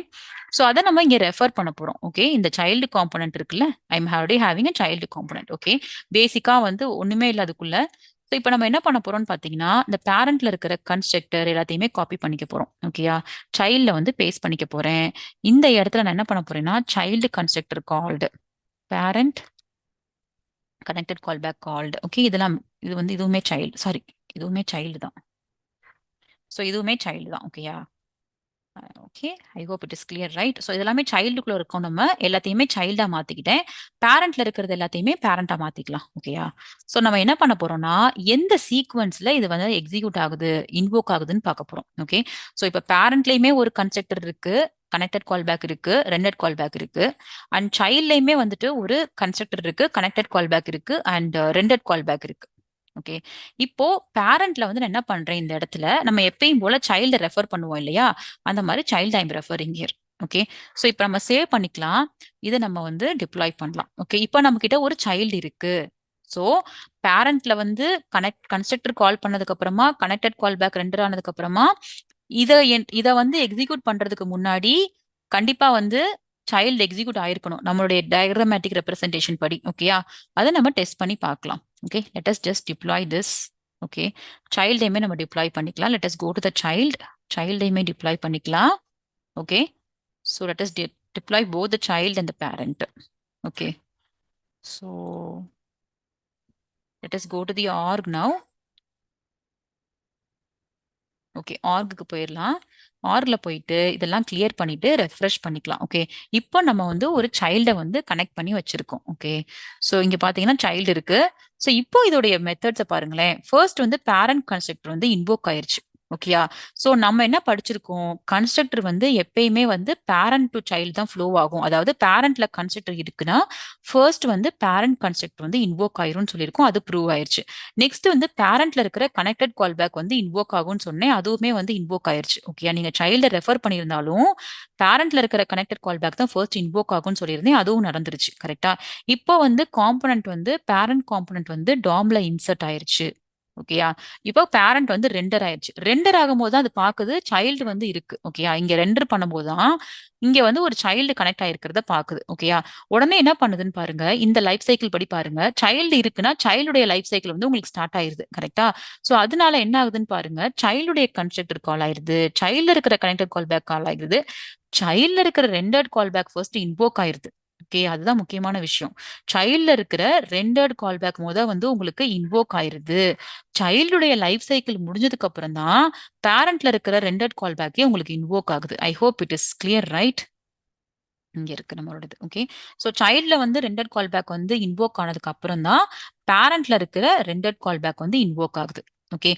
ஸோ அதை நம்ம இங்க ரெஃபர் பண்ண போறோம். ஓகே, இந்த சைல்டு காம்பனன்ட் இருக்குல்ல, I am already having a child component. Okay, பேசிக்கா வந்து ஒண்ணுமே இல்லை அதுக்குள்ள. ஸோ இப்போ நம்ம என்ன பண்ண போறோம்னு பாத்தீங்கன்னா, இந்த பேரண்ட்ல இருக்கிற கன்ஸ்ட்ரக்டர் எல்லாத்தையுமே காப்பி பண்ணிக்க போறோம். ஓகேயா, சைல்ட்ல வந்து பேஸ்ட் பண்ணிக்க போறேன். இந்த இடத்துல நான் என்ன பண்ண போறேன்னா, child constructor called parent connected callback called. Okay, இதெல்லாம் இது வந்து இதுவுமே சைல்டு, சாரி இதுவுமே சைல்டு தான். ஸோ இதுவுமே சைல்டு தான். ஓகேயா, okay, I hope it is clear, right? So இதெல்லாமே சைல்டுக்குள்ள இருக்கும். நம்ம எல்லாத்தையுமே சைல்டா மாத்திக்கிட்டேன், பேரண்ட்ல இருக்கிறது எல்லாத்தையுமே பேரண்டா மாத்திக்கலாம். ஓகேயா, ஸோ நம்ம என்ன பண்ண போறோம்னா, எந்த சீக்வன்ஸ்ல இது வந்து எக்ஸிக்யூட் ஆகுது, இன்வோக் ஆகுதுன்னு பார்க்க போறோம். ஓகே, ஸோ இப்போ பேரண்ட்லயுமே ஒரு கன்ஸ்ட்ரக்டர் இருக்கு, கனெக்டட் கால்பேக் இருக்கு, ரெண்டட் கால்பேக் இருக்கு. அண்ட் சைல்ட்லயுமே வந்துட்டு ஒரு கன்ஸ்ட்ரக்டர் இருக்கு, கனெக்டட் கால்பேக் இருக்கு, அண்ட் ரெண்டட் கால்பேக் இருக்கு. ஓகே, இப்போ பேரண்ட்ல வந்து நான் என்ன பண்றேன், இந்த இடத்துல நம்ம எப்பயும் போல சைல்ட ரெஃபர் பண்ணுவோம் இல்லையா, அந்த மாதிரி child I'm referring here. Okay, so இப்போ நம்ம சேவ் பண்ணிக்கலாம், இதை நம்ம வந்து டிப்ளாய் பண்ணலாம். ஓகே, இப்போ நம்ம கிட்ட ஒரு சைல்டு இருக்கு. ஸோ பேரண்ட்ல வந்து கன்ஸ்ட்ரக்டர் கால் பண்ணதுக்கு அப்புறமா, கனெக்டட் கால் பேக் ரெண்டர் ஆனதுக்கு அப்புறமா, இதை வந்து எக்ஸிக்யூட் பண்றதுக்கு முன்னாடி கண்டிப்பா வந்து சைல்டு எக்ஸிக்யூட் ஆயிருக்கணும் நம்மளுடைய டயக்ராமேட்டிக் ரெப்ரசன்டேஷன் படி. ஓகேயா, அதை நம்ம டெஸ்ட் பண்ணி பார்க்கலாம். Okay, let us just deploy this. Okay, சைல்டையுமே நம்ம டிப்ளாய் பண்ணிக்கலாம். let us go to the child, சைல்டையுமே டிப்ளாய் பண்ணிக்கலாம். Okay, so let us deploy both the child and the parent. Okay, so let us go to the org now. Okay, ஆர்க்கு போயிடலாம். ஆர்ல போயிட்டு இதெல்லாம் கிளியர் பண்ணிட்டு ரெஃப்ரெஷ் பண்ணிக்கலாம். ஓகே, இப்போ நம்ம வந்து ஒரு சைல்டை வந்து கனெக்ட் பண்ணி வச்சிருக்கோம். ஓகே, ஸோ இங்க பாத்தீங்கன்னா சைல்டு இருக்கு. ஸோ இப்போ இதோடைய மெத்தட்ஸை பாருங்களேன். ஃபர்ஸ்ட் வந்து பேரண்ட் கன்ஸ்ட்ரக்டர் வந்து இன்வோக் ஆயிருச்சு. ஓகேயா, ஸோ நம்ம என்ன படிச்சிருக்கோம், கன்ஸ்ட்ரக்டர் வந்து எப்பயுமே வந்து பேரண்ட் டு சைல்டு தான் ஃப்ளோ ஆகும். அதாவது பேரண்ட்ல கன்ஸ்ட்ரக்டர் இருக்குன்னா ஃபர்ஸ்ட் வந்து பேரண்ட் கன்ஸ்ட்ரக்டர் வந்து இன்வோக் ஆயிரும்னு சொல்லியிருக்கோம், அது ப்ரூவ் ஆயிருச்சு. நெக்ஸ்ட் வந்து பேரண்ட்ல இருக்கிற கனெக்டட் கால் பேக் வந்து இன்வோக் ஆகும்னு சொன்னேன், அதுவுமே வந்து இன்வோக் ஆயிருச்சு. ஓகே, நீங்க சைல்ட ரெஃபர் பண்ணியிருந்தாலும் பேரண்ட்ல இருக்கிற கனெக்டட் கால் பேக் தான் ஃபர்ஸ்ட் இன்வோக் ஆகும்னு சொல்லியிருந்தேன், அதுவும் நடந்துருச்சு. கரெக்டா? இப்போ வந்து காம்பனன்ட் வந்து பேரண்ட் காம்பனன்ட் வந்து டாம்ல இன்சர்ட் ஆயிருச்சு. ஓகேயா, இப்போ பேரண்ட் வந்து ரெண்டர் ஆயிடுச்சு. ரெண்டர் ஆகும்போது தான் அது பாக்குது சைல்டு வந்து இருக்கு. ஓகேயா, இங்க ரெண்டர் பண்ணும்போது தான் இங்க வந்து ஒரு சைல்டு கனெக்ட் ஆயிருக்கிறத பாக்குது. ஓகேயா, உடனே என்ன பண்ணுதுன்னு பாருங்க, இந்த லைஃப் சைக்கிள் படி பாருங்க, சைல்டு இருக்குன்னா சைல்டுடைய லைஃப் சைக்கிள் வந்து உங்களுக்கு ஸ்டார்ட் ஆயிருது. கரெக்டா? சோ அதனால என்ன ஆகுதுன்னு பாருங்க, சைல்டுடைய கன்ஸ்ட்ரக்டர் கால் ஆயிருது, சைல்டு இருக்கிற கனெக்டட் கால் பேக் கால் ஆயிருது, சைல்ட்ல இருக்கிற ரெண்டட் கால் பேக் ஃபர்ஸ்ட் இன்வோக் ஆயிருது. ஓகே, அதுதான் முக்கியமான விஷயம். சைல்ட்ல இருக்கிற ரெண்டர்ட் கால்பேக் வந்து உங்களுக்கு இன்வோக் ஆயிருது. சைல்டுடைய லைஃப் சைக்கிள் முடிஞ்சதுக்கு அப்புறம் தான் பேரண்ட்ல இருக்கிற ரெண்டர்ட் கால்பேக்கே உங்களுக்கு இன்வோக் ஆகுது. I hope it is clear, right? இங்க இருக்கு நம்மளோடது. ஓகே. ஸோ சைல்ட்ல ரெண்டட் கால் பேக் இன்வோக் ஆனதுக்கு அப்புறம் தான் பேரண்ட்ல இருக்கிற ரெண்டட் கால் பேக் இன்வோக் ஆகுது. ஓகே.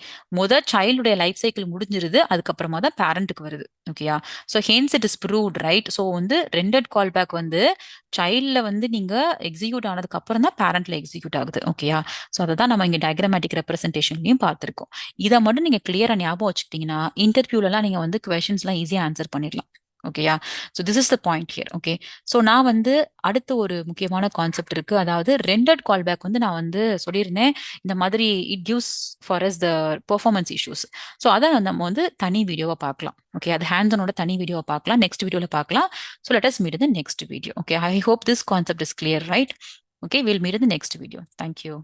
சைல்டுடைய லைஃப் சைக்கிள் முடிஞ்சிருது, அதுக்கப்புறமா தான் பேரண்ட்டுக்கு வருது. ஓகேயா? So hence it is proved, right? So rendered call back சைல்ட்ல நீங்க எக்ஸிக்யூட் ஆனதுக்கு அப்புறம் தான் பேரண்ட்ல எக்ஸிக்யூட் ஆகுது. ஓகேயா? ஸோ அதை தான் நம்ம இங்க டயக்ராமேட்டிக் ரெப்ரஸன்டேஷன்லயும் பார்த்திருக்கோம். இதை மட்டும் நீங்க கிளியரா ஞாபகம் வச்சுக்கிட்டீங்கன்னா இன்டர்வியூல நீங்க கொஸ்டின்ஸ்லாம் ஈஸியா ஆன்சர் பண்ணிடலாம். ஓகேயா? So this is the point here. Okay. So நான் அடுத்த ஒரு முக்கியமான கான்செப்ட் இருக்கு. அதாவது ரெண்டட் கால் பேக் நான் சொல்லியிருந்தேன். இந்த மாதிரி it gives for us the performance issues. So அதை நம்ம தனி வீடியோவா பார்க்கலாம். ஓகே. அது ஹேண்ட்ஸனோட தனி வீடியோவை பார்க்கலாம். நெக்ஸ்ட் வீடியோல பார்க்கலாம். So let as meet in the next video. Okay. I hope this concept is clear, right? Okay. Will meet in the next video. Thank you.